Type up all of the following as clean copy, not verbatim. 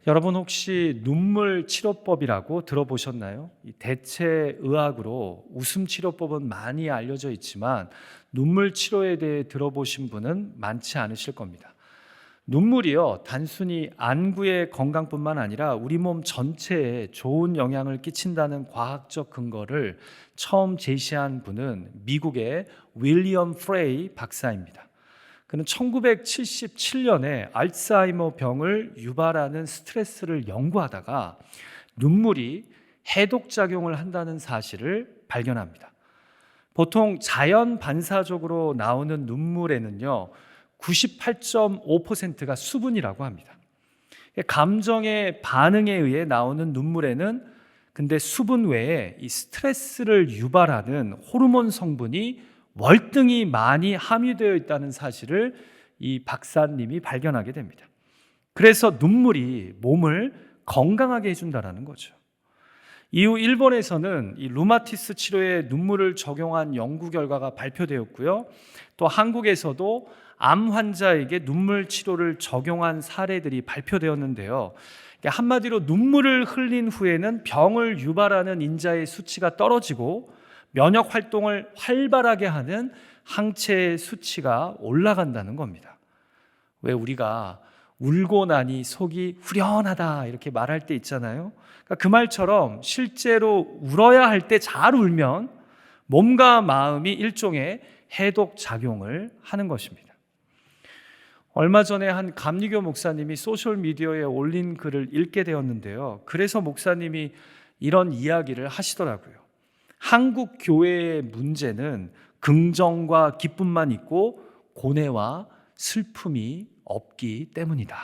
여러분 혹시 눈물 치료법이라고 들어보셨나요? 이 대체 의학으로 웃음 치료법은 많이 알려져 있지만 눈물 치료에 대해 들어보신 분은 많지 않으실 겁니다. 눈물이요, 단순히 안구의 건강뿐만 아니라 우리 몸 전체에 좋은 영향을 끼친다는 과학적 근거를 처음 제시한 분은 미국의 윌리엄 프레이 박사입니다. 그는 1977년에 알츠하이머 병을 유발하는 스트레스를 연구하다가 눈물이 해독작용을 한다는 사실을 발견합니다. 보통 자연 반사적으로 나오는 눈물에는요, 98.5%가 수분이라고 합니다. 감정의 반응에 의해 나오는 눈물에는 근데 수분 외에 이 스트레스를 유발하는 호르몬 성분이 월등히 많이 함유되어 있다는 사실을 이 박사님이 발견하게 됩니다. 그래서 눈물이 몸을 건강하게 해준다는 거죠. 이후 일본에서는 이 루마티스 치료에 눈물을 적용한 연구 결과가 발표되었고요. 또 한국에서도 암 환자에게 눈물 치료를 적용한 사례들이 발표되었는데요. 한마디로 눈물을 흘린 후에는 병을 유발하는 인자의 수치가 떨어지고 면역 활동을 활발하게 하는 항체의 수치가 올라간다는 겁니다. 왜 우리가 울고 나니 속이 후련하다 이렇게 말할 때 있잖아요. 그 말처럼 실제로 울어야 할 때 잘 울면 몸과 마음이 일종의 해독 작용을 하는 것입니다. 얼마 전에 한 감리교 목사님이 소셜미디어에 올린 글을 읽게 되었는데요. 그래서 목사님이 이런 이야기를 하시더라고요. 한국 교회의 문제는 긍정과 기쁨만 있고 고뇌와 슬픔이 없기 때문이다.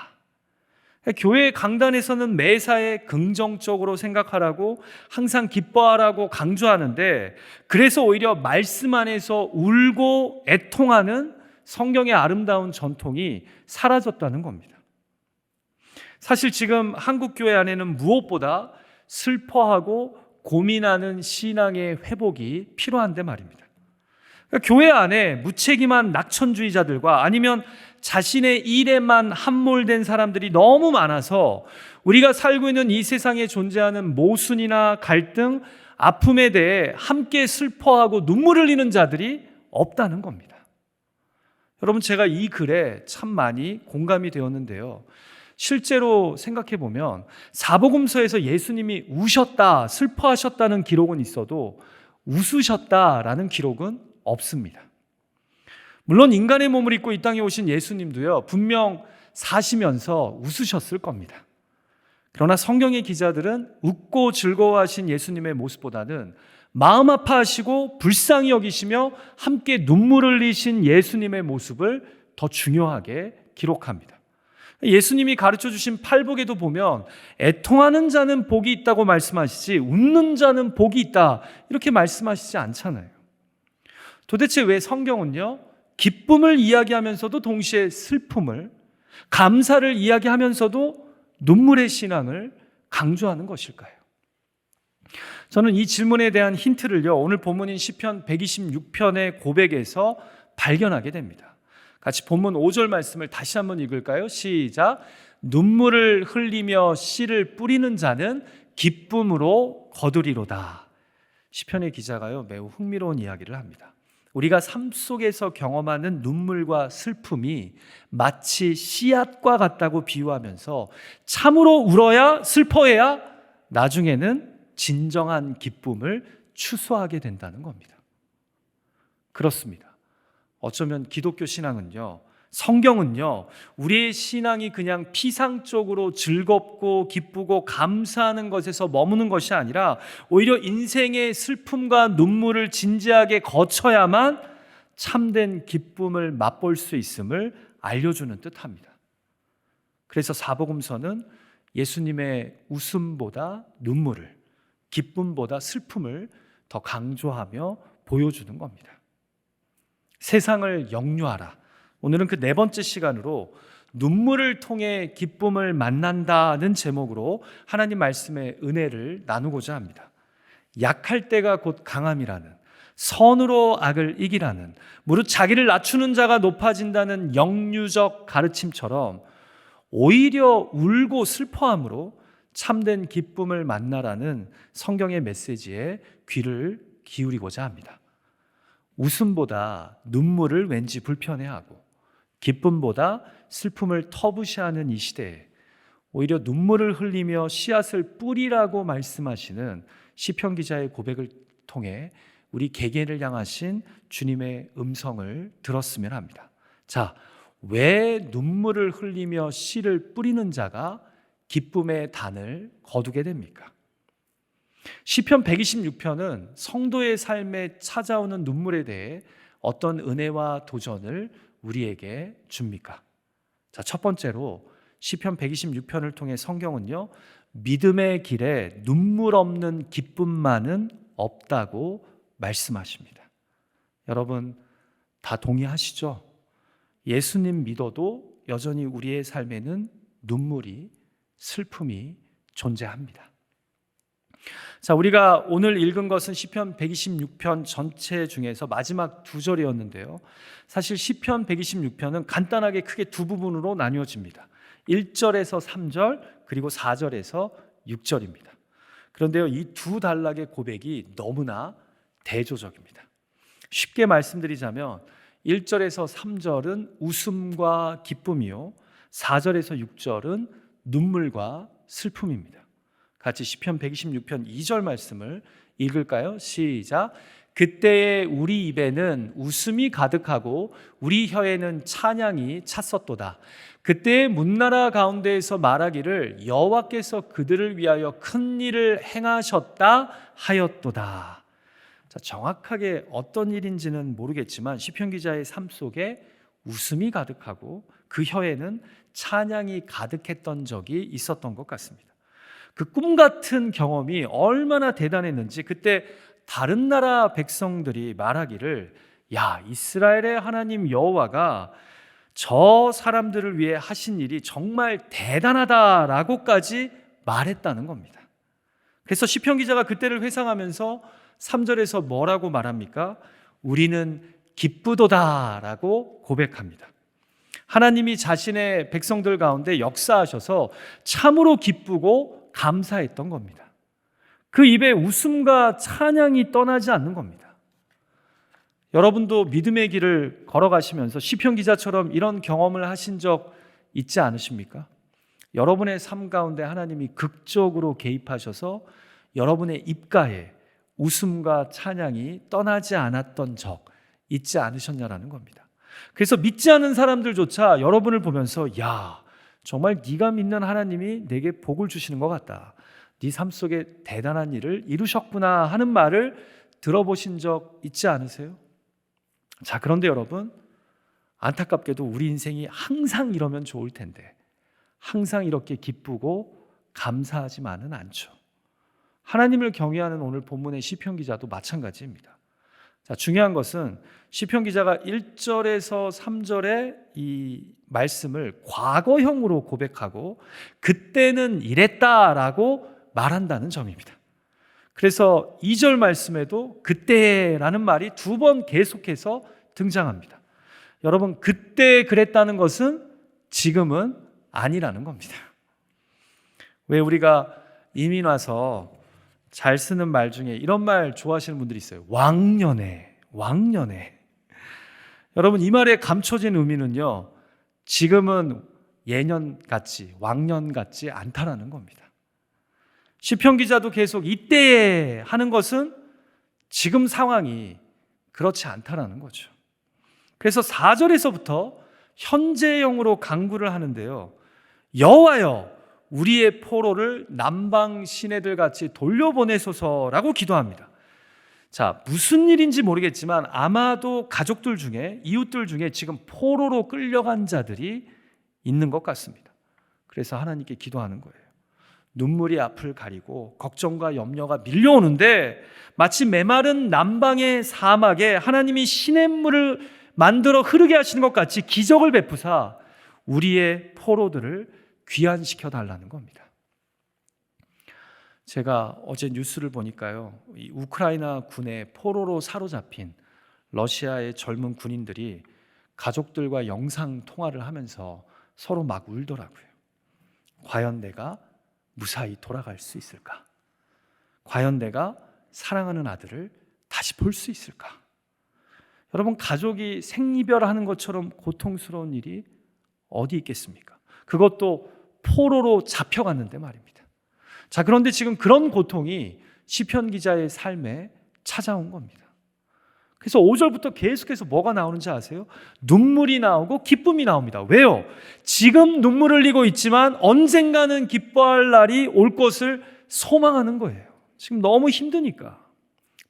교회 강단에서는 매사에 긍정적으로 생각하라고 항상 기뻐하라고 강조하는데 그래서 오히려 말씀 안에서 울고 애통하는 성경의 아름다운 전통이 사라졌다는 겁니다. 사실 지금 한국 교회 안에는 무엇보다 슬퍼하고 고민하는 신앙의 회복이 필요한데 말입니다. 교회 안에 무책임한 낙천주의자들과 아니면 자신의 일에만 함몰된 사람들이 너무 많아서 우리가 살고 있는 이 세상에 존재하는 모순이나 갈등, 아픔에 대해 함께 슬퍼하고 눈물 흘리는 자들이 없다는 겁니다. 여러분, 제가 이 글에 참 많이 공감이 되었는데요. 실제로 생각해 보면 사복음서에서 예수님이 우셨다, 슬퍼하셨다는 기록은 있어도 웃으셨다라는 기록은 없습니다. 물론 인간의 몸을 입고 이 땅에 오신 예수님도요, 분명 사시면서 웃으셨을 겁니다. 그러나 성경의 기자들은 웃고 즐거워하신 예수님의 모습보다는 마음 아파하시고 불쌍히 여기시며 함께 눈물 흘리신 예수님의 모습을 더 중요하게 기록합니다. 예수님이 가르쳐 주신 팔복에도 보면 애통하는 자는 복이 있다고 말씀하시지 웃는 자는 복이 있다 이렇게 말씀하시지 않잖아요. 도대체 왜 성경은요, 기쁨을 이야기하면서도 동시에 슬픔을, 감사를 이야기하면서도 눈물의 신앙을 강조하는 것일까요? 저는 이 질문에 대한 힌트를요, 오늘 본문인 시편 126편의 고백에서 발견하게 됩니다. 같이 본문 5절 말씀을 다시 한번 읽을까요? 시작. 눈물을 흘리며 씨를 뿌리는 자는 기쁨으로 거두리로다. 시편의 기자가요, 매우 흥미로운 이야기를 합니다. 우리가 삶 속에서 경험하는 눈물과 슬픔이 마치 씨앗과 같다고 비유하면서 참으로 울어야, 슬퍼해야 나중에는 진정한 기쁨을 추수하게 된다는 겁니다. 그렇습니다. 어쩌면 기독교 신앙은요, 성경은요, 우리의 신앙이 그냥 피상적으로 즐겁고 기쁘고 감사하는 것에서 머무는 것이 아니라 오히려 인생의 슬픔과 눈물을 진지하게 거쳐야만 참된 기쁨을 맛볼 수 있음을 알려주는 듯합니다. 그래서 사복음서는 예수님의 웃음보다 눈물을, 기쁨보다 슬픔을 더 강조하며 보여주는 겁니다. 세상을 역류하라. 오늘은 그 네 번째 시간으로 눈물을 통해 기쁨을 만난다는 제목으로 하나님 말씀의 은혜를 나누고자 합니다. 약할 때가 곧 강함이라는, 선으로 악을 이기라는, 무릇 자기를 낮추는 자가 높아진다는 역류적 가르침처럼 오히려 울고 슬퍼함으로 참된 기쁨을 만나라는 성경의 메시지에 귀를 기울이고자 합니다. 웃음보다 눈물을 왠지 불편해하고 기쁨보다 슬픔을 터부시하는 이 시대에 오히려 눈물을 흘리며 씨앗을 뿌리라고 말씀하시는 시편 기자의 고백을 통해 우리 개개인을 향하신 주님의 음성을 들었으면 합니다. 자, 왜 눈물을 흘리며 씨를 뿌리는 자가 기쁨의 단을 거두게 됩니까? 시편 126편은 성도의 삶에 찾아오는 눈물에 대해 어떤 은혜와 도전을 우리에게 줍니까? 자, 첫 번째로 시편 126편을 통해 성경은요, 믿음의 길에 눈물 없는 기쁨만은 없다고 말씀하십니다. 여러분 다 동의하시죠? 예수님 믿어도 여전히 우리의 삶에는 눈물이, 슬픔이 존재합니다. 자, 우리가 오늘 읽은 것은 시편 126편 전체 중에서 마지막 두 절이었는데요. 사실 시편 126편은 간단하게 크게 두 부분으로 나뉘어집니다. 1절에서 3절 그리고 4절에서 6절입니다. 그런데요, 이 두 단락의 고백이 너무나 대조적입니다. 쉽게 말씀드리자면 1절에서 3절은 웃음과 기쁨이요, 4절에서 6절은 눈물과 슬픔입니다. 같이 시편 126편 2절 말씀을 읽을까요? 시작. 그때에 우리 입에는 웃음이 가득하고 우리 혀에는 찬양이 찼었도다. 그때의 문나라 가운데에서 말하기를 여호와께서 그들을 위하여 큰 일을 행하셨다 하였도다. 자, 정확하게 어떤 일인지는 모르겠지만 시편 기자의 삶 속에 웃음이 가득하고 그 혀에는 찬양이 가득했던 적이 있었던 것 같습니다. 그 꿈 같은 경험이 얼마나 대단했는지 그때 다른 나라 백성들이 말하기를, 야, 이스라엘의 하나님 여호와가 저 사람들을 위해 하신 일이 정말 대단하다라고까지 말했다는 겁니다. 그래서 시편 기자가 그때를 회상하면서 3절에서 뭐라고 말합니까? 우리는 기쁘도다라고 고백합니다. 하나님이 자신의 백성들 가운데 역사하셔서 참으로 기쁘고 감사했던 겁니다. 그 입에 웃음과 찬양이 떠나지 않는 겁니다. 여러분도 믿음의 길을 걸어가시면서 시편 기자처럼 이런 경험을 하신 적 있지 않으십니까? 여러분의 삶 가운데 하나님이 극적으로 개입하셔서 여러분의 입가에 웃음과 찬양이 떠나지 않았던 적 있지 않으셨냐라는 겁니다. 그래서 믿지 않는 사람들조차 여러분을 보면서, 야, 정말 네가 믿는 하나님이 내게 복을 주시는 것 같다, 네 삶 속에 대단한 일을 이루셨구나 하는 말을 들어보신 적 있지 않으세요? 자, 그런데 여러분, 안타깝게도 우리 인생이 항상 이러면 좋을 텐데 항상 이렇게 기쁘고 감사하지만은 않죠. 하나님을 경외하는 오늘 본문의 시편 기자도 마찬가지입니다. 자, 중요한 것은 시편 기자가 1절에서 3절의 이 말씀을 과거형으로 고백하고 그때는 이랬다라고 말한다는 점입니다. 그래서 2절 말씀에도 그때라는 말이 두 번 계속해서 등장합니다. 여러분, 그때 그랬다는 것은 지금은 아니라는 겁니다. 왜 우리가 이민 와서 잘 쓰는 말 중에 이런 말 좋아하시는 분들이 있어요. 왕년에, 왕년에. 여러분, 이 말의 감춰진 의미는요, 지금은 예년 같지, 왕년 같지 않다라는 겁니다. 시편 기자도 계속 이때에 하는 것은 지금 상황이 그렇지 않다라는 거죠. 그래서 4절에서부터 현재형으로 강구를 하는데요, 여호와여, 우리의 포로를 남방 시내들 같이 돌려보내소서라고 기도합니다. 자, 무슨 일인지 모르겠지만 아마도 가족들 중에, 이웃들 중에 지금 포로로 끌려간 자들이 있는 것 같습니다. 그래서 하나님께 기도하는 거예요. 눈물이 앞을 가리고 걱정과 염려가 밀려오는데 마치 메마른 남방의 사막에 하나님이 시냇물을 만들어 흐르게 하시는 것 같이 기적을 베푸사 우리의 포로들을 귀환시켜 달라는 겁니다. 제가 어제 뉴스를 보니까요, 이 우크라이나 군의 포로로 사로잡힌 러시아의 젊은 군인들이 가족들과 영상 통화를 하면서 서로 막 울더라고요. 과연 내가 무사히 돌아갈 수 있을까? 과연 내가 사랑하는 아들을 다시 볼 수 있을까? 여러분, 가족이 생이별하는 것처럼 고통스러운 일이 어디 있겠습니까? 그것도 포로로 잡혀갔는데 말입니다. 자, 그런데 지금 그런 고통이 시편 기자의 삶에 찾아온 겁니다. 그래서 5절부터 계속해서 뭐가 나오는지 아세요? 눈물이 나오고 기쁨이 나옵니다. 왜요? 지금 눈물을 흘리고 있지만 언젠가는 기뻐할 날이 올 것을 소망하는 거예요. 지금 너무 힘드니까.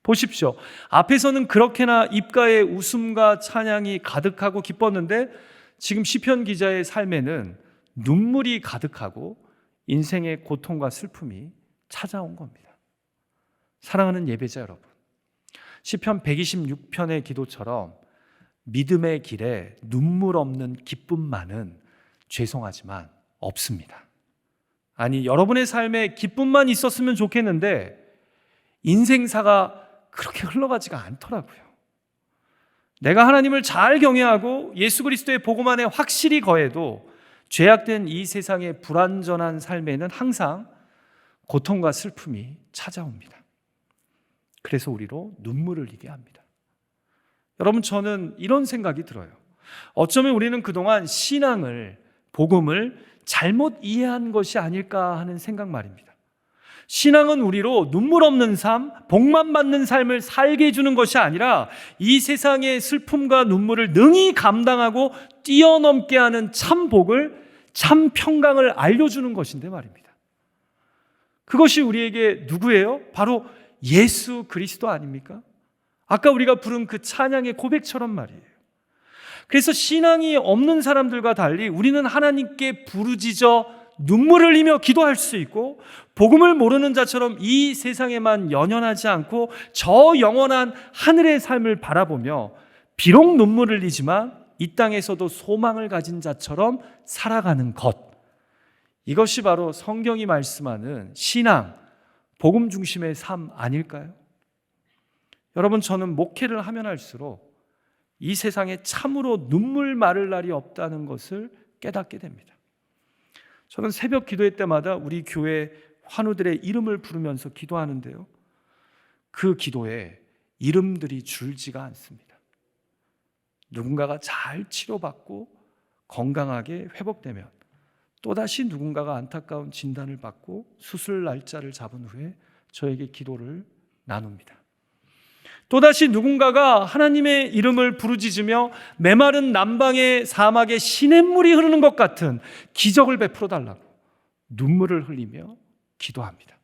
보십시오. 앞에서는 그렇게나 입가에 웃음과 찬양이 가득하고 기뻤는데 지금 시편 기자의 삶에는 눈물이 가득하고 인생의 고통과 슬픔이 찾아온 겁니다. 사랑하는 예배자 여러분, 시편 126편의 기도처럼 믿음의 길에 눈물 없는 기쁨만은 죄송하지만 없습니다. 아니, 여러분의 삶에 기쁨만 있었으면 좋겠는데 인생사가 그렇게 흘러가지가 않더라고요. 내가 하나님을 잘 경외하고 예수 그리스도의 복음 안에 확실히 거해도 죄악된 이 세상의 불완전한 삶에는 항상 고통과 슬픔이 찾아옵니다. 그래서 우리로 눈물을 흘리게 합니다. 여러분, 저는 이런 생각이 들어요. 어쩌면 우리는 그동안 신앙을, 복음을 잘못 이해한 것이 아닐까 하는 생각 말입니다. 신앙은 우리로 눈물 없는 삶, 복만 받는 삶을 살게 해주는 것이 아니라 이 세상의 슬픔과 눈물을 능히 감당하고 뛰어넘게 하는 참 복을, 참 평강을 알려주는 것인데 말입니다. 그것이 우리에게 누구예요? 바로 예수 그리스도 아닙니까? 아까 우리가 부른 그 찬양의 고백처럼 말이에요. 그래서 신앙이 없는 사람들과 달리 우리는 하나님께 부르짖어 눈물을 흘리며 기도할 수 있고, 복음을 모르는 자처럼 이 세상에만 연연하지 않고 저 영원한 하늘의 삶을 바라보며 비록 눈물을 흘리지만 이 땅에서도 소망을 가진 자처럼 살아가는 것, 이것이 바로 성경이 말씀하는 신앙, 복음 중심의 삶 아닐까요? 여러분, 저는 목회를 하면 할수록 이 세상에 참으로 눈물 마를 날이 없다는 것을 깨닫게 됩니다. 저는 새벽 기도회 때마다 우리 교회 환우들의 이름을 부르면서 기도하는데요, 그 기도에 이름들이 줄지가 않습니다. 누군가가 잘 치료받고 건강하게 회복되면 또다시 누군가가 안타까운 진단을 받고 수술 날짜를 잡은 후에 저에게 기도를 나눕니다. 또다시 누군가가 하나님의 이름을 부르짖으며 메마른 남방의 사막에 시냇물이 흐르는 것 같은 기적을 베풀어 달라고 눈물을 흘리며 기도합니다.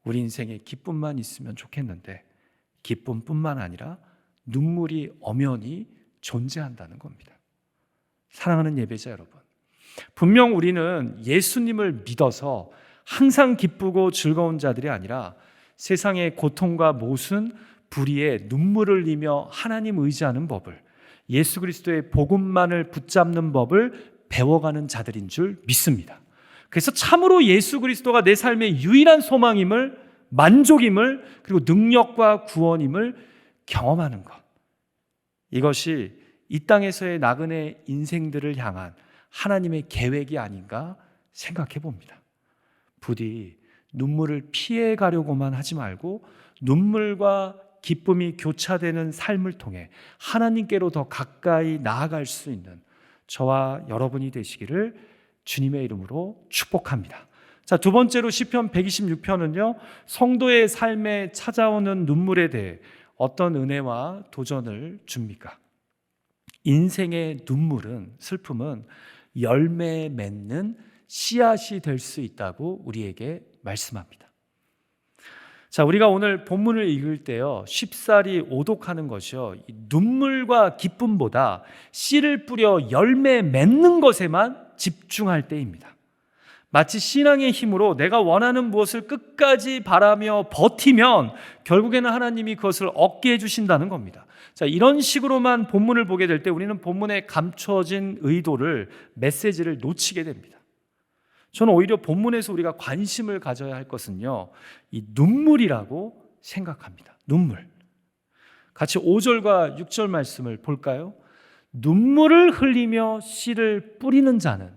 우리 인생에 기쁨만 있으면 좋겠는데 기쁨뿐만 아니라 눈물이 엄연히 존재한다는 겁니다. 사랑하는 예배자 여러분, 분명 우리는 예수님을 믿어서 항상 기쁘고 즐거운 자들이 아니라 세상의 고통과 모순, 불의에 눈물을 흘리며 하나님 의지하는 법을, 예수 그리스도의 복음만을 붙잡는 법을 배워가는 자들인 줄 믿습니다. 그래서 참으로 예수 그리스도가 내 삶의 유일한 소망임을, 만족임을, 그리고 능력과 구원임을 경험하는 것, 이것이 이 땅에서의 나그네 인생들을 향한 하나님의 계획이 아닌가 생각해 봅니다. 부디 눈물을 피해 가려고만 하지 말고 눈물과 기쁨이 교차되는 삶을 통해 하나님께로 더 가까이 나아갈 수 있는 저와 여러분이 되시기를 주님의 이름으로 축복합니다. 자, 두 번째로 시편 126편은요, 성도의 삶에 찾아오는 눈물에 대해 어떤 은혜와 도전을 줍니까? 인생의 눈물은, 슬픔은 열매 맺는 씨앗이 될 수 있다고 우리에게 말씀합니다. 자, 우리가 오늘 본문을 읽을 때요, 쉽사리 오독하는 것이요, 눈물과 기쁨보다 씨를 뿌려 열매 맺는 것에만 집중할 때입니다. 마치 신앙의 힘으로 내가 원하는 무엇을 끝까지 바라며 버티면 결국에는 하나님이 그것을 얻게 해주신다는 겁니다. 자, 이런 식으로만 본문을 보게 될 때 우리는 본문에 감춰진 의도를, 메시지를 놓치게 됩니다. 저는 오히려 본문에서 우리가 관심을 가져야 할 것은요, 이 눈물이라고 생각합니다. 눈물. 같이 5절과 6절 말씀을 볼까요? 눈물을 흘리며 씨를 뿌리는 자는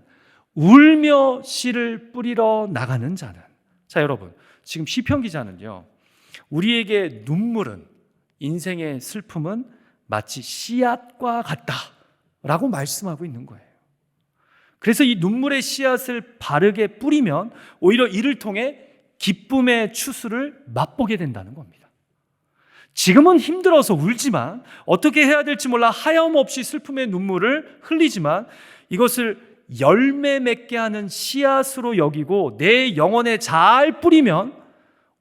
울며 씨를 뿌리러 나가는 자는. 자, 여러분, 지금 시편 기자는요, 우리에게 눈물은, 인생의 슬픔은 마치 씨앗과 같다라고 말씀하고 있는 거예요. 그래서 이 눈물의 씨앗을 바르게 뿌리면 오히려 이를 통해 기쁨의 추수를 맛보게 된다는 겁니다. 지금은 힘들어서 울지만, 어떻게 해야 될지 몰라 하염없이 슬픔의 눈물을 흘리지만, 이것을 열매 맺게 하는 씨앗으로 여기고 내 영혼에 잘 뿌리면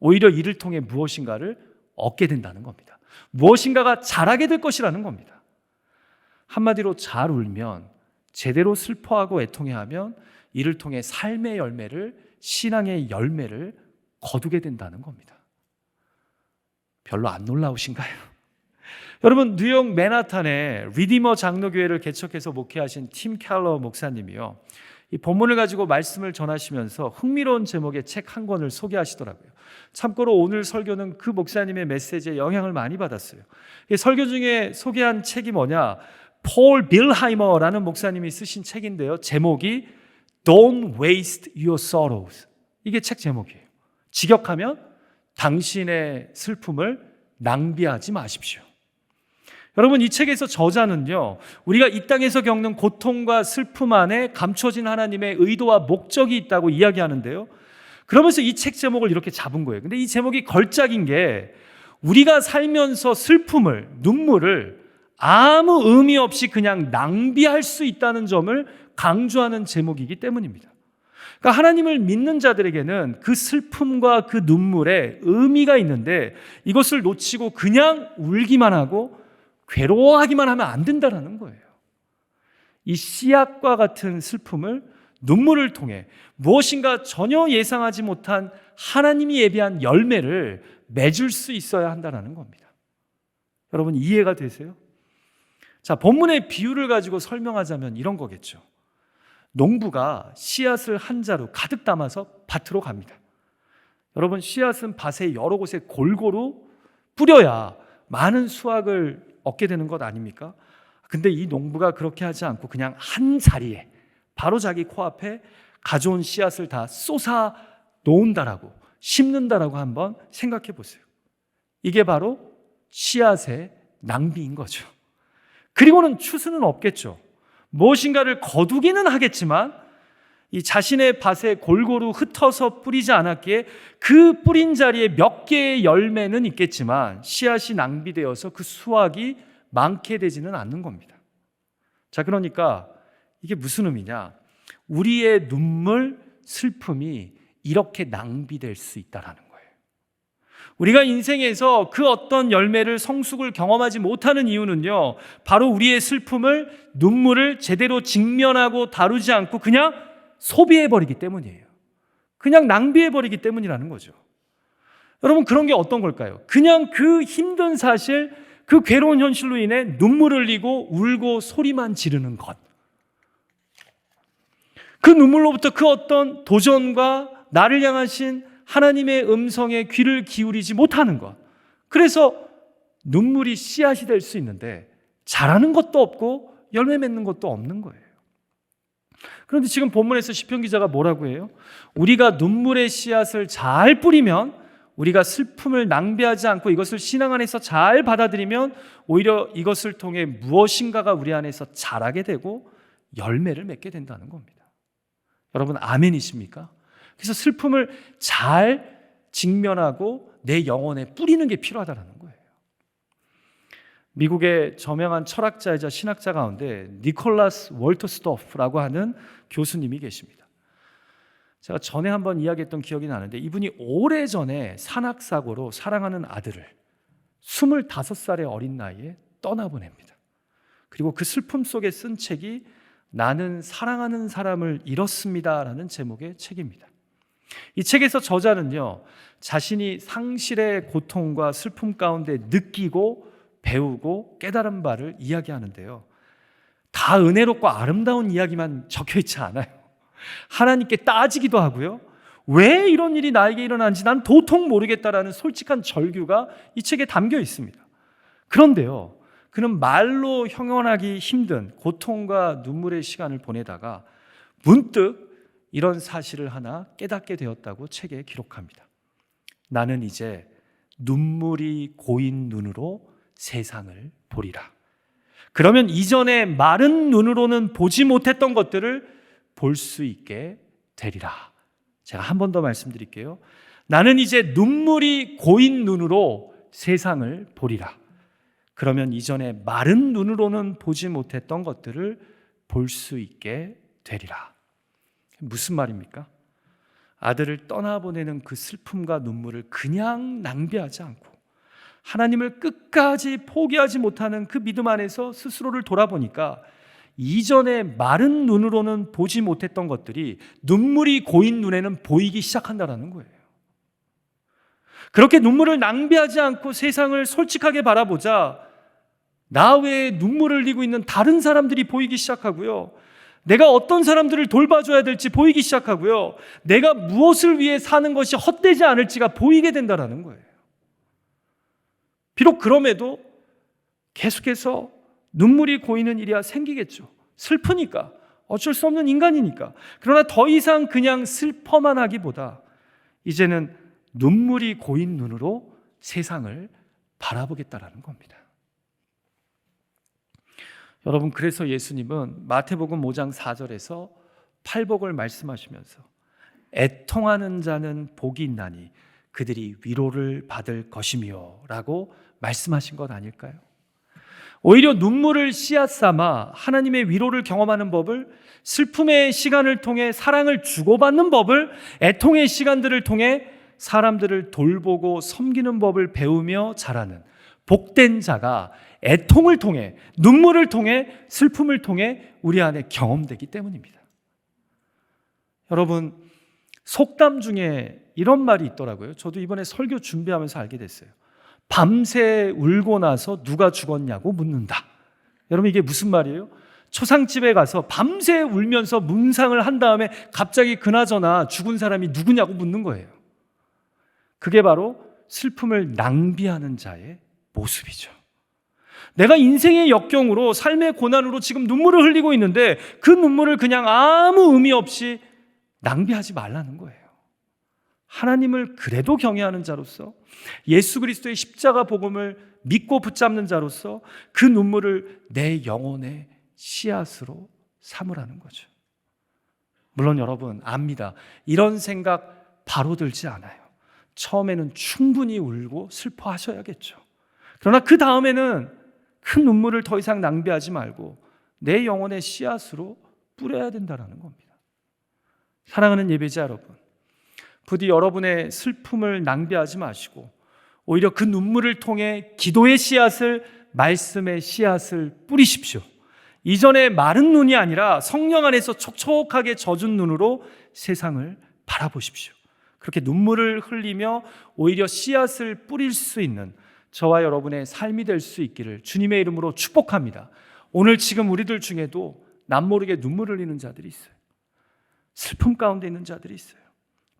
오히려 이를 통해 무엇인가를 얻게 된다는 겁니다. 무엇인가가 자라게 될 것이라는 겁니다. 한마디로 잘 울면, 제대로 슬퍼하고 애통해하면 이를 통해 삶의 열매를, 신앙의 열매를 거두게 된다는 겁니다. 별로 안 놀라우신가요? 여러분, 뉴욕 맨하탄에 리디머 장로교회를 개척해서 목회하신 팀 켈러 목사님이요, 이 본문을 가지고 말씀을 전하시면서 흥미로운 제목의 책 한 권을 소개하시더라고요. 참고로 오늘 설교는 그 목사님의 메시지에 영향을 많이 받았어요. 설교 중에 소개한 책이 뭐냐, 폴 빌하이머라는 목사님이 쓰신 책인데요, 제목이 Don't Waste Your Sorrows. 이게 책 제목이에요. 직역하면 당신의 슬픔을 낭비하지 마십시오. 여러분, 이 책에서 저자는요, 우리가 이 땅에서 겪는 고통과 슬픔 안에 감춰진 하나님의 의도와 목적이 있다고 이야기하는데요, 그러면서 이 책 제목을 이렇게 잡은 거예요. 근데 이 제목이 걸작인 게, 우리가 살면서 슬픔을, 눈물을 아무 의미 없이 그냥 낭비할 수 있다는 점을 강조하는 제목이기 때문입니다. 그러니까 하나님을 믿는 자들에게는 그 슬픔과 그 눈물에 의미가 있는데, 이것을 놓치고 그냥 울기만 하고 괴로워하기만 하면 안 된다는 거예요. 이 씨앗과 같은 슬픔을, 눈물을 통해 무엇인가 전혀 예상하지 못한 하나님이 예비한 열매를 맺을 수 있어야 한다는 겁니다. 여러분, 이해가 되세요? 자, 본문의 비유를 가지고 설명하자면 이런 거겠죠. 농부가 씨앗을 한 자루 가득 담아서 밭으로 갑니다. 여러분, 씨앗은 밭에 여러 곳에 골고루 뿌려야 많은 수확을 얻게 되는 것 아닙니까? 근데 이 농부가 그렇게 하지 않고 그냥 한 자리에, 바로 자기 코앞에 가져온 씨앗을 다 쏟아 놓은다라고, 심는다라고 한번 생각해 보세요. 이게 바로 씨앗의 낭비인 거죠. 그리고는 추수는 없겠죠. 무엇인가를 거두기는 하겠지만 이 자신의 밭에 골고루 흩어서 뿌리지 않았기에 그 뿌린 자리에 몇 개의 열매는 있겠지만 씨앗이 낭비되어서 그 수확이 많게 되지는 않는 겁니다. 자, 그러니까 이게 무슨 의미냐? 우리의 눈물, 슬픔이 이렇게 낭비될 수 있다라는 거예요. 우리가 인생에서 그 어떤 열매를, 성숙을 경험하지 못하는 이유는요, 바로 우리의 슬픔을, 눈물을 제대로 직면하고 다루지 않고 그냥 소비해버리기 때문이에요. 그냥 낭비해버리기 때문이라는 거죠. 여러분, 그런 게 어떤 걸까요? 그냥 그 힘든 사실, 그 괴로운 현실로 인해 눈물을 흘리고 울고 소리만 지르는 것. 그 눈물로부터 그 어떤 도전과 나를 향하신 하나님의 음성에 귀를 기울이지 못하는 것. 그래서 눈물이 씨앗이 될 수 있는데 자라는 것도 없고 열매 맺는 것도 없는 거예요. 그런데 지금 본문에서 시편 기자가 뭐라고 해요? 우리가 눈물의 씨앗을 잘 뿌리면, 우리가 슬픔을 낭비하지 않고 이것을 신앙 안에서 잘 받아들이면 오히려 이것을 통해 무엇인가가 우리 안에서 자라게 되고 열매를 맺게 된다는 겁니다. 여러분, 아멘이십니까? 그래서 슬픔을 잘 직면하고 내 영혼에 뿌리는 게 필요하다는 거예요. 미국의 저명한 철학자이자 신학자 가운데 니콜라스 월터스토프라고 하는 교수님이 계십니다. 제가 전에 한번 이야기했던 기억이 나는데, 이분이 오래전에 산악사고로 사랑하는 아들을 25살의 어린 나이에 떠나보냅니다. 그리고 그 슬픔 속에 쓴 책이 나는 사랑하는 사람을 잃었습니다 라는 제목의 책입니다. 이 책에서 저자는요, 자신이 상실의 고통과 슬픔 가운데 느끼고 배우고 깨달은 바를 이야기하는데요, 다 은혜롭고 아름다운 이야기만 적혀 있지 않아요. 하나님께 따지기도 하고요, 왜 이런 일이 나에게 일어난지 난 도통 모르겠다라는 솔직한 절규가 이 책에 담겨 있습니다. 그런데요, 그는 말로 형언하기 힘든 고통과 눈물의 시간을 보내다가 문득 이런 사실을 하나 깨닫게 되었다고 책에 기록합니다. 나는 이제 눈물이 고인 눈으로 세상을 보리라. 그러면 이전에 마른 눈으로는 보지 못했던 것들을 볼 수 있게 되리라. 제가 한 번 더 말씀드릴게요. 나는 이제 눈물이 고인 눈으로 세상을 보리라. 그러면 이전에 마른 눈으로는 보지 못했던 것들을 볼 수 있게 되리라. 무슨 말입니까? 아들을 떠나보내는 그 슬픔과 눈물을 그냥 낭비하지 않고 하나님을 끝까지 포기하지 못하는 그 믿음 안에서 스스로를 돌아보니까 이전에 마른 눈으로는 보지 못했던 것들이 눈물이 고인 눈에는 보이기 시작한다는 거예요. 그렇게 눈물을 낭비하지 않고 세상을 솔직하게 바라보자 나 외에 눈물을 흘리고 있는 다른 사람들이 보이기 시작하고요. 내가 어떤 사람들을 돌봐줘야 될지 보이기 시작하고요. 내가 무엇을 위해 사는 것이 헛되지 않을지가 보이게 된다는 거예요. 비록 그럼에도 계속해서 눈물이 고이는 일이 생기겠죠. 슬프니까, 어쩔 수 없는 인간이니까. 그러나 더 이상 그냥 슬퍼만 하기보다 이제는 눈물이 고인 눈으로 세상을 바라보겠다라는 겁니다. 여러분, 그래서 예수님은 마태복음 5장 4절에서 팔복을 말씀하시면서 애통하는 자는 복이 있나니 그들이 위로를 받을 것이며 라고 말씀하신 것 아닐까요? 오히려 눈물을 씨앗 삼아 하나님의 위로를 경험하는 법을, 슬픔의 시간을 통해 사랑을 주고받는 법을, 애통의 시간들을 통해 사람들을 돌보고 섬기는 법을 배우며 자라는 복된 자가 애통을 통해, 눈물을 통해, 슬픔을 통해 우리 안에 경험되기 때문입니다. 여러분, 속담 중에 이런 말이 있더라고요. 저도 이번에 설교 준비하면서 알게 됐어요. 밤새 울고 나서 누가 죽었냐고 묻는다. 여러분, 이게 무슨 말이에요? 초상집에 가서 밤새 울면서 묵상을 한 다음에 갑자기 그나저나 죽은 사람이 누구냐고 묻는 거예요. 그게 바로 슬픔을 낭비하는 자의 모습이죠. 내가 인생의 역경으로, 삶의 고난으로 지금 눈물을 흘리고 있는데 그 눈물을 그냥 아무 의미 없이 낭비하지 말라는 거예요. 하나님을 그래도 경외하는 자로서, 예수 그리스도의 십자가 복음을 믿고 붙잡는 자로서 그 눈물을 내 영혼의 씨앗으로 삼으라는 거죠. 물론 여러분 압니다. 이런 생각 바로 들지 않아요. 처음에는 충분히 울고 슬퍼하셔야겠죠. 그러나 그 다음에는 큰 눈물을 더 이상 낭비하지 말고 내 영혼의 씨앗으로 뿌려야 된다는 겁니다. 사랑하는 예배자 여러분, 부디 여러분의 슬픔을 낭비하지 마시고 오히려 그 눈물을 통해 기도의 씨앗을, 말씀의 씨앗을 뿌리십시오. 이전에 마른 눈이 아니라 성령 안에서 촉촉하게 젖은 눈으로 세상을 바라보십시오. 그렇게 눈물을 흘리며 오히려 씨앗을 뿌릴 수 있는 저와 여러분의 삶이 될 수 있기를 주님의 이름으로 축복합니다. 오늘 지금 우리들 중에도 남모르게 눈물을 흘리는 자들이 있어요. 슬픔 가운데 있는 자들이 있어요.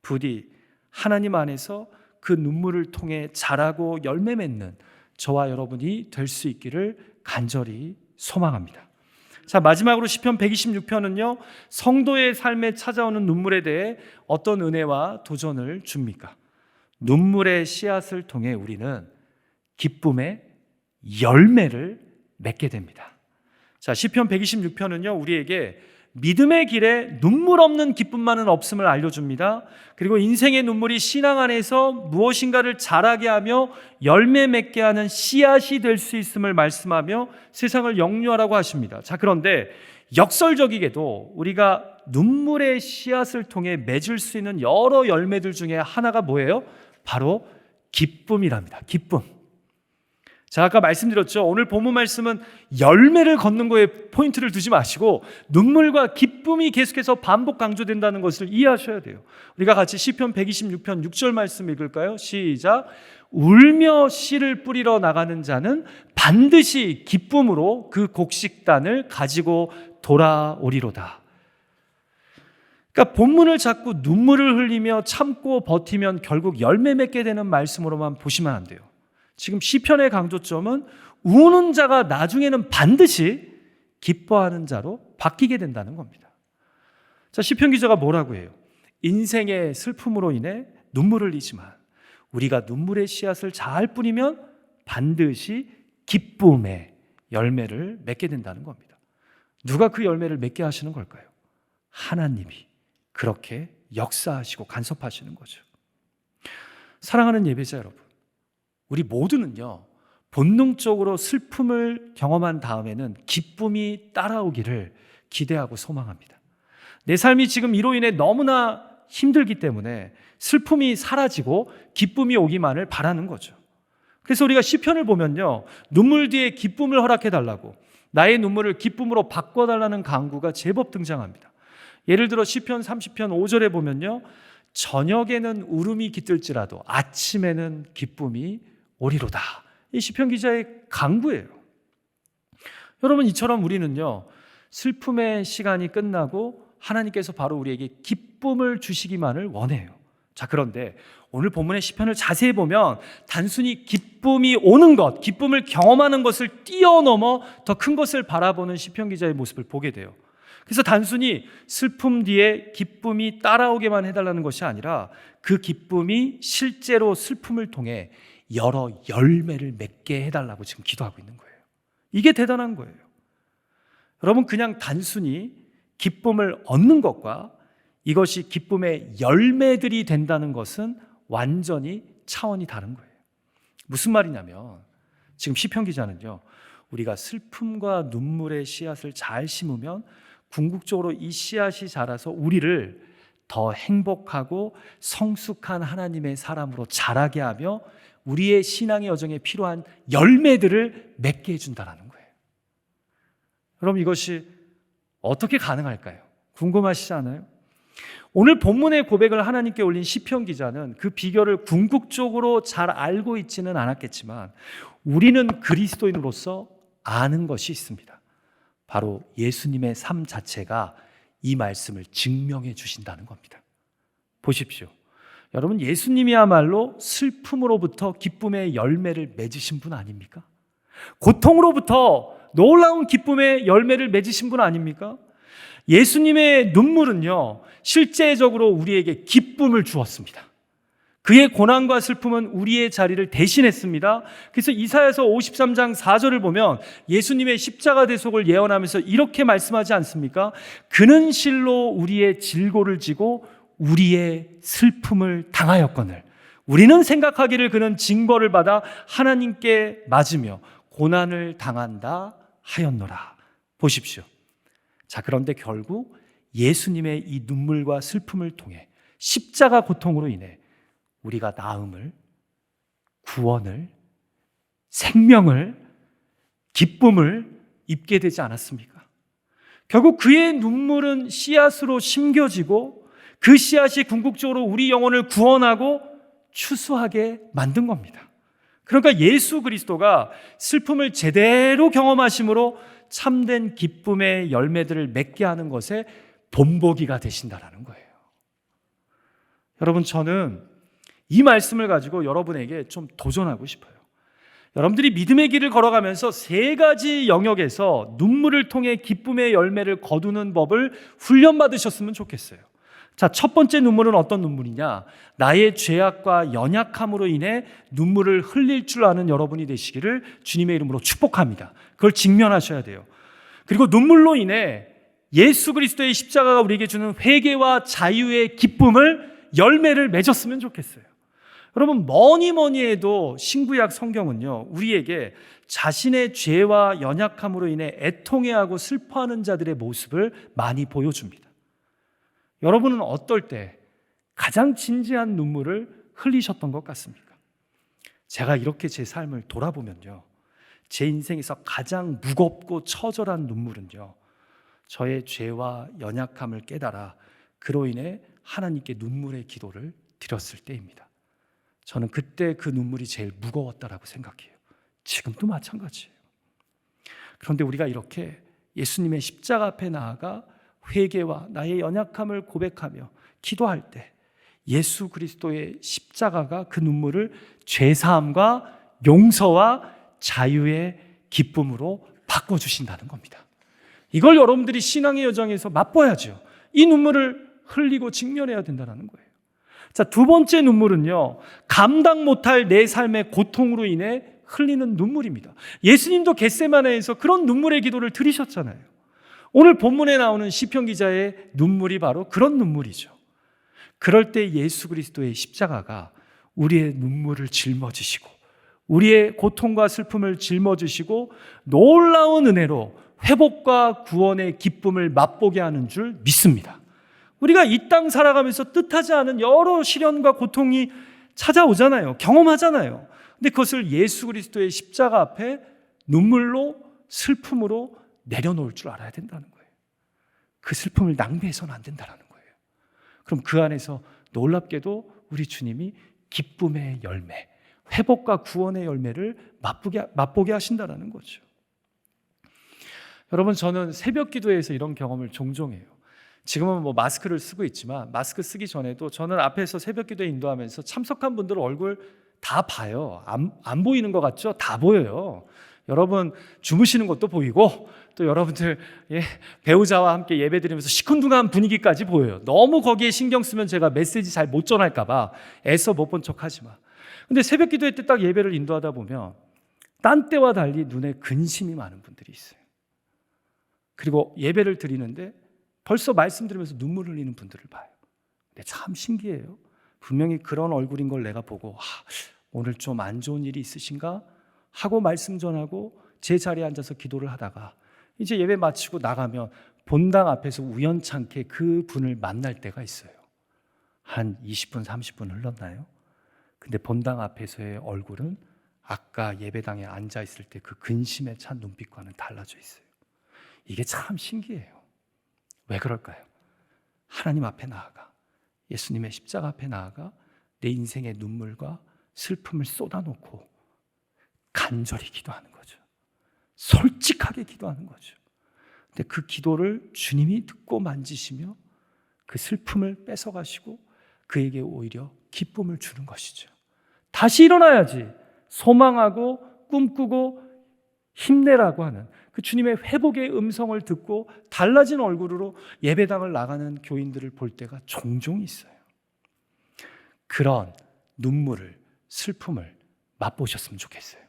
부디 하나님 안에서 그 눈물을 통해 자라고 열매 맺는 저와 여러분이 될 수 있기를 간절히 소망합니다. 자, 마지막으로 시편 126편은요, 성도의 삶에 찾아오는 눈물에 대해 어떤 은혜와 도전을 줍니까? 눈물의 씨앗을 통해 우리는 기쁨의 열매를 맺게 됩니다. 자, 시편 126편은요, 우리에게 믿음의 길에 눈물 없는 기쁨만은 없음을 알려줍니다. 그리고 인생의 눈물이 신앙 안에서 무엇인가를 자라게 하며 열매 맺게 하는 씨앗이 될 수 있음을 말씀하며 세상을 영유하라고 하십니다. 자, 그런데 역설적이게도 우리가 눈물의 씨앗을 통해 맺을 수 있는 여러 열매들 중에 하나가 뭐예요? 바로 기쁨이랍니다. 기쁨. 자, 아까 말씀드렸죠. 오늘 본문 말씀은 열매를 걷는 거에 포인트를 두지 마시고 눈물과 기쁨이 계속해서 반복 강조된다는 것을 이해하셔야 돼요. 우리가 같이 시편 126편 6절 말씀 읽을까요? 시작. 울며 씨를 뿌리러 나가는 자는 반드시 기쁨으로 그 곡식단을 가지고 돌아오리로다. 그러니까 본문을 자꾸 눈물을 흘리며 참고 버티면 결국 열매 맺게 되는 말씀으로만 보시면 안 돼요. 지금 시편의 강조점은 우는 자가 나중에는 반드시 기뻐하는 자로 바뀌게 된다는 겁니다. 자, 시편 기자가 뭐라고 해요? 인생의 슬픔으로 인해 눈물을 흘리지만 우리가 눈물의 씨앗을 잘 뿌리면 반드시 기쁨의 열매를 맺게 된다는 겁니다. 누가 그 열매를 맺게 하시는 걸까요? 하나님이 그렇게 역사하시고 간섭하시는 거죠. 사랑하는 예배자 여러분, 우리 모두는요, 본능적으로 슬픔을 경험한 다음에는 기쁨이 따라오기를 기대하고 소망합니다. 내 삶이 지금 이로 인해 너무나 힘들기 때문에 슬픔이 사라지고 기쁨이 오기만을 바라는 거죠. 그래서 우리가 시편을 보면요, 눈물 뒤에 기쁨을 허락해달라고, 나의 눈물을 기쁨으로 바꿔달라는 간구가 제법 등장합니다. 예를 들어 시편 30편 5절에 보면요, 저녁에는 울음이 깃들지라도 아침에는 기쁨이 오리로다. 이 시편 기자의 간구예요. 여러분, 이처럼 우리는요, 슬픔의 시간이 끝나고 하나님께서 바로 우리에게 기쁨을 주시기만을 원해요. 자, 그런데 오늘 본문의 시편을 자세히 보면 단순히 기쁨이 오는 것, 기쁨을 경험하는 것을 뛰어넘어 더 큰 것을 바라보는 시편 기자의 모습을 보게 돼요. 그래서 단순히 슬픔 뒤에 기쁨이 따라오게만 해달라는 것이 아니라 그 기쁨이 실제로 슬픔을 통해 여러 열매를 맺게 해달라고 지금 기도하고 있는 거예요. 이게 대단한 거예요. 여러분, 그냥 단순히 기쁨을 얻는 것과 이것이 기쁨의 열매들이 된다는 것은 완전히 차원이 다른 거예요. 무슨 말이냐면 지금 시편 기자는요, 우리가 슬픔과 눈물의 씨앗을 잘 심으면 궁극적으로 이 씨앗이 자라서 우리를 더 행복하고 성숙한 하나님의 사람으로 자라게 하며 우리의 신앙의 여정에 필요한 열매들을 맺게 해준다는 거예요. 여러분, 이것이 어떻게 가능할까요? 궁금하시지 않아요? 오늘 본문의 고백을 하나님께 올린 시편 기자는 그 비결을 궁극적으로 잘 알고 있지는 않았겠지만 우리는 그리스도인으로서 아는 것이 있습니다. 바로 예수님의 삶 자체가 이 말씀을 증명해 주신다는 겁니다. 보십시오. 여러분, 예수님이야말로 슬픔으로부터 기쁨의 열매를 맺으신 분 아닙니까? 고통으로부터 놀라운 기쁨의 열매를 맺으신 분 아닙니까? 예수님의 눈물은요, 실제적으로 우리에게 기쁨을 주었습니다. 그의 고난과 슬픔은 우리의 자리를 대신했습니다. 그래서 이사야서 53장 4절을 보면 예수님의 십자가 대속을 예언하면서 이렇게 말씀하지 않습니까? 그는 실로 우리의 질고를 지고 우리의 슬픔을 당하였거늘 우리는 생각하기를 그는 징벌을 받아 하나님께 맞으며 고난을 당한다 하였노라. 보십시오. 자, 그런데 결국 예수님의 이 눈물과 슬픔을 통해 십자가 고통으로 인해 우리가 나음을, 구원을, 생명을, 기쁨을 입게 되지 않았습니까? 결국 그의 눈물은 씨앗으로 심겨지고 그 씨앗이 궁극적으로 우리 영혼을 구원하고 추수하게 만든 겁니다. 그러니까 예수 그리스도가 슬픔을 제대로 경험하심으로 참된 기쁨의 열매들을 맺게 하는 것에 본보기가 되신다라는 거예요. 여러분, 저는 이 말씀을 가지고 여러분에게 좀 도전하고 싶어요. 여러분들이 믿음의 길을 걸어가면서 세 가지 영역에서 눈물을 통해 기쁨의 열매를 거두는 법을 훈련받으셨으면 좋겠어요. 자, 첫 번째 눈물은 어떤 눈물이냐? 나의 죄악과 연약함으로 인해 눈물을 흘릴 줄 아는 여러분이 되시기를 주님의 이름으로 축복합니다. 그걸 직면하셔야 돼요. 그리고 눈물로 인해 예수 그리스도의 십자가가 우리에게 주는 회개와 자유의 기쁨을 열매를 맺었으면 좋겠어요. 여러분, 뭐니 해도 신구약 성경은요, 우리에게 자신의 죄와 연약함으로 인해 애통해하고 슬퍼하는 자들의 모습을 많이 보여줍니다. 여러분은 어떨 때 가장 진지한 눈물을 흘리셨던 것 같습니까? 제가 이렇게 제 삶을 돌아보면요, 제 인생에서 가장 무겁고 처절한 눈물은요, 저의 죄와 연약함을 깨달아 그로 인해 하나님께 눈물의 기도를 드렸을 때입니다. 저는 그때 그 눈물이 제일 무거웠다라고 생각해요. 지금도 마찬가지예요. 그런데 우리가 이렇게 예수님의 십자가 앞에 나아가 회개와 나의 연약함을 고백하며 기도할 때 예수 그리스도의 십자가가 그 눈물을 죄사함과 용서와 자유의 기쁨으로 바꿔주신다는 겁니다. 이걸 여러분들이 신앙의 여정에서 맛봐야죠. 이 눈물을 흘리고 직면해야 된다는 거예요. 자, 두 번째 눈물은요, 감당 못할 내 삶의 고통으로 인해 흘리는 눈물입니다. 예수님도 겟세마네에서 그런 눈물의 기도를 드리셨잖아요. 오늘 본문에 나오는 시편 기자의 눈물이 바로 그런 눈물이죠. 그럴 때 예수 그리스도의 십자가가 우리의 눈물을 짊어지시고 우리의 고통과 슬픔을 짊어지시고 놀라운 은혜로 회복과 구원의 기쁨을 맛보게 하는 줄 믿습니다. 우리가 이 땅 살아가면서 뜻하지 않은 여러 시련과 고통이 찾아오잖아요. 경험하잖아요. 근데 그것을 예수 그리스도의 십자가 앞에 눈물로 슬픔으로 내려놓을 줄 알아야 된다는 거예요. 그 슬픔을 낭비해서는 안 된다는 거예요. 그럼 그 안에서 놀랍게도 우리 주님이 기쁨의 열매, 회복과 구원의 열매를 맛보게 하신다는 거죠. 여러분, 저는 새벽 기도에서 이런 경험을 종종 해요. 지금은 마스크를 쓰고 있지만 마스크 쓰기 전에도 저는 앞에서 새벽 기도에 인도하면서 참석한 분들 얼굴 다 봐요. 안 보이는 것 같죠? 다 보여요. 여러분 주무시는 것도 보이고 또 여러분들 배우자와 함께 예배드리면서 시큰둥한 분위기까지 보여요. 너무 거기에 신경 쓰면 제가 메시지 잘 못 전할까 봐 애써 못 본 척 하지 마. 근데 새벽 기도회 때 딱 예배를 인도하다 보면 딴 때와 달리 눈에 근심이 많은 분들이 있어요. 그리고 예배를 드리는데 벌써 말씀 들으면서 눈물 흘리는 분들을 봐요. 근데 참 신기해요. 분명히 그런 얼굴인 걸 내가 보고 오늘 좀 안 좋은 일이 있으신가? 하고 말씀 전하고 제 자리에 앉아서 기도를 하다가 이제 예배 마치고 나가면 본당 앞에서 우연찮게 그 분을 만날 때가 있어요. 한 20분, 30분 흘렀나요? 근데 본당 앞에서의 얼굴은 아까 예배당에 앉아있을 때 그 근심에 찬 눈빛과는 달라져 있어요. 이게 참 신기해요. 왜 그럴까요? 하나님 앞에 나아가 예수님의 십자가 앞에 나아가 내 인생의 눈물과 슬픔을 쏟아놓고 간절히 기도하는 거죠. 솔직하게 기도하는 거죠. 근데 그 기도를 주님이 듣고 만지시며 그 슬픔을 뺏어가시고 그에게 오히려 기쁨을 주는 것이죠. 다시 일어나야지 소망하고 꿈꾸고 힘내라고 하는 그 주님의 회복의 음성을 듣고 달라진 얼굴로 예배당을 나가는 교인들을 볼 때가 종종 있어요. 그런 눈물을, 슬픔을 맛보셨으면 좋겠어요.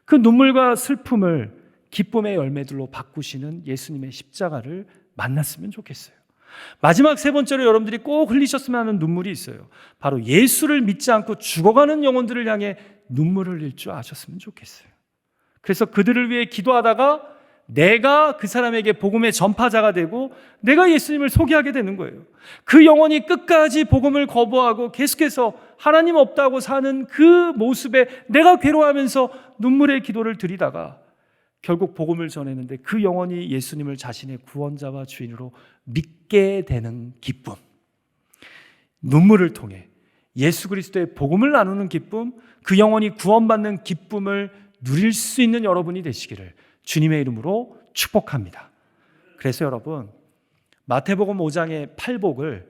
그 눈물과 슬픔을 기쁨의 열매들로 바꾸시는 예수님의 십자가를 만났으면 좋겠어요. 마지막 세 번째로 여러분들이 꼭 흘리셨으면 하는 눈물이 있어요. 바로 예수를 믿지 않고 죽어가는 영혼들을 향해 눈물을 흘릴 줄 아셨으면 좋겠어요. 그래서 그들을 위해 기도하다가 내가 그 사람에게 복음의 전파자가 되고 내가 예수님을 소개하게 되는 거예요. 그 영혼이 끝까지 복음을 거부하고 계속해서 하나님 없다고 사는 그 모습에 내가 괴로워하면서 눈물의 기도를 드리다가 결국 복음을 전했는데 그 영혼이 예수님을 자신의 구원자와 주인으로 믿게 되는 기쁨, 눈물을 통해 예수 그리스도의 복음을 나누는 기쁨, 그 영혼이 구원받는 기쁨을 누릴 수 있는 여러분이 되시기를 주님의 이름으로 축복합니다. 그래서 여러분, 마태복음 5장의 팔복을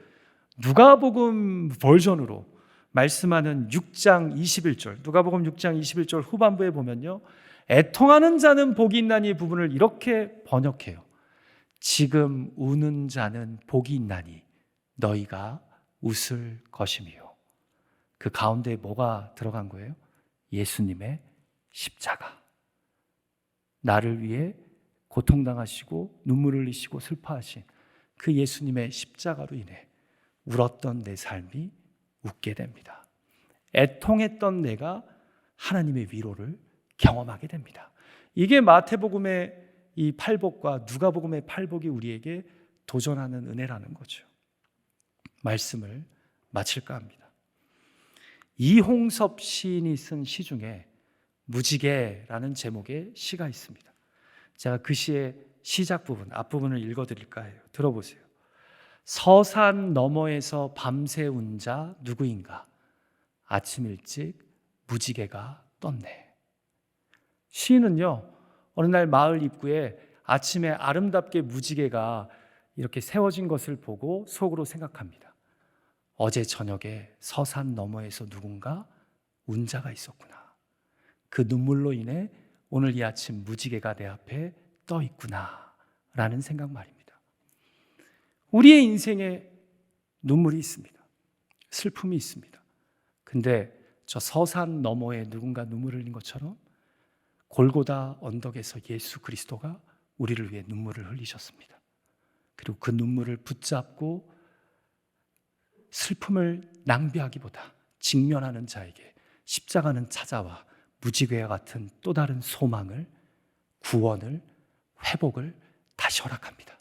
누가복음 버전으로 말씀하는 6장 21절, 누가복음 6장 21절 후반부에 보면요, 애통하는 자는 복이 있나니 부분을 이렇게 번역해요. 지금 우는 자는 복이 있나니 너희가 웃을 것이며. 그 가운데 뭐가 들어간 거예요? 예수님의 십자가. 나를 위해 고통당하시고 눈물을 흘리시고 슬퍼하신 그 예수님의 십자가로 인해 울었던 내 삶이 웃게 됩니다. 애통했던 내가 하나님의 위로를 경험하게 됩니다. 이게 마태복음의 이 팔복과 누가복음의 팔복이 우리에게 도전하는 은혜라는 거죠. 말씀을 마칠까 합니다. 이홍섭 시인이 쓴 시 중에 무지개라는 제목의 시가 있습니다. 제가 그 시의 시작 부분, 앞부분을 읽어드릴까 해요. 들어보세요. 서산 너머에서 밤새 운 자 누구인가? 아침 일찍 무지개가 떴네. 시인은요, 어느 날 마을 입구에 아침에 아름답게 무지개가 이렇게 세워진 것을 보고 속으로 생각합니다. 어제 저녁에 서산 너머에서 누군가 운 자가 있었구나. 그 눈물로 인해 오늘 이 아침 무지개가 내 앞에 떠 있구나 라는 생각 말입니다. 우리의 인생에 눈물이 있습니다. 슬픔이 있습니다. 근데 저 서산 너머에 누군가 눈물을 흘린 것처럼 골고다 언덕에서 예수 그리스도가 우리를 위해 눈물을 흘리셨습니다. 그리고 그 눈물을 붙잡고 슬픔을 낭비하기보다 직면하는 자에게 십자가는 찾아와 무지개와 같은 또 다른 소망을, 구원을, 회복을 다시 허락합니다.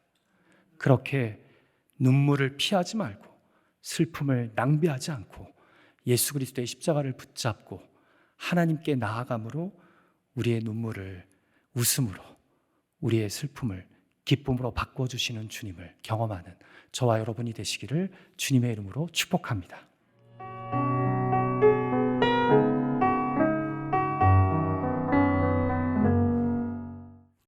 그렇게 눈물을 피하지 말고 슬픔을 낭비하지 않고 예수 그리스도의 십자가를 붙잡고 하나님께 나아감으로 우리의 눈물을 웃음으로, 우리의 슬픔을 기쁨으로 바꿔주시는 주님을 경험하는 저와 여러분이 되시기를 주님의 이름으로 축복합니다.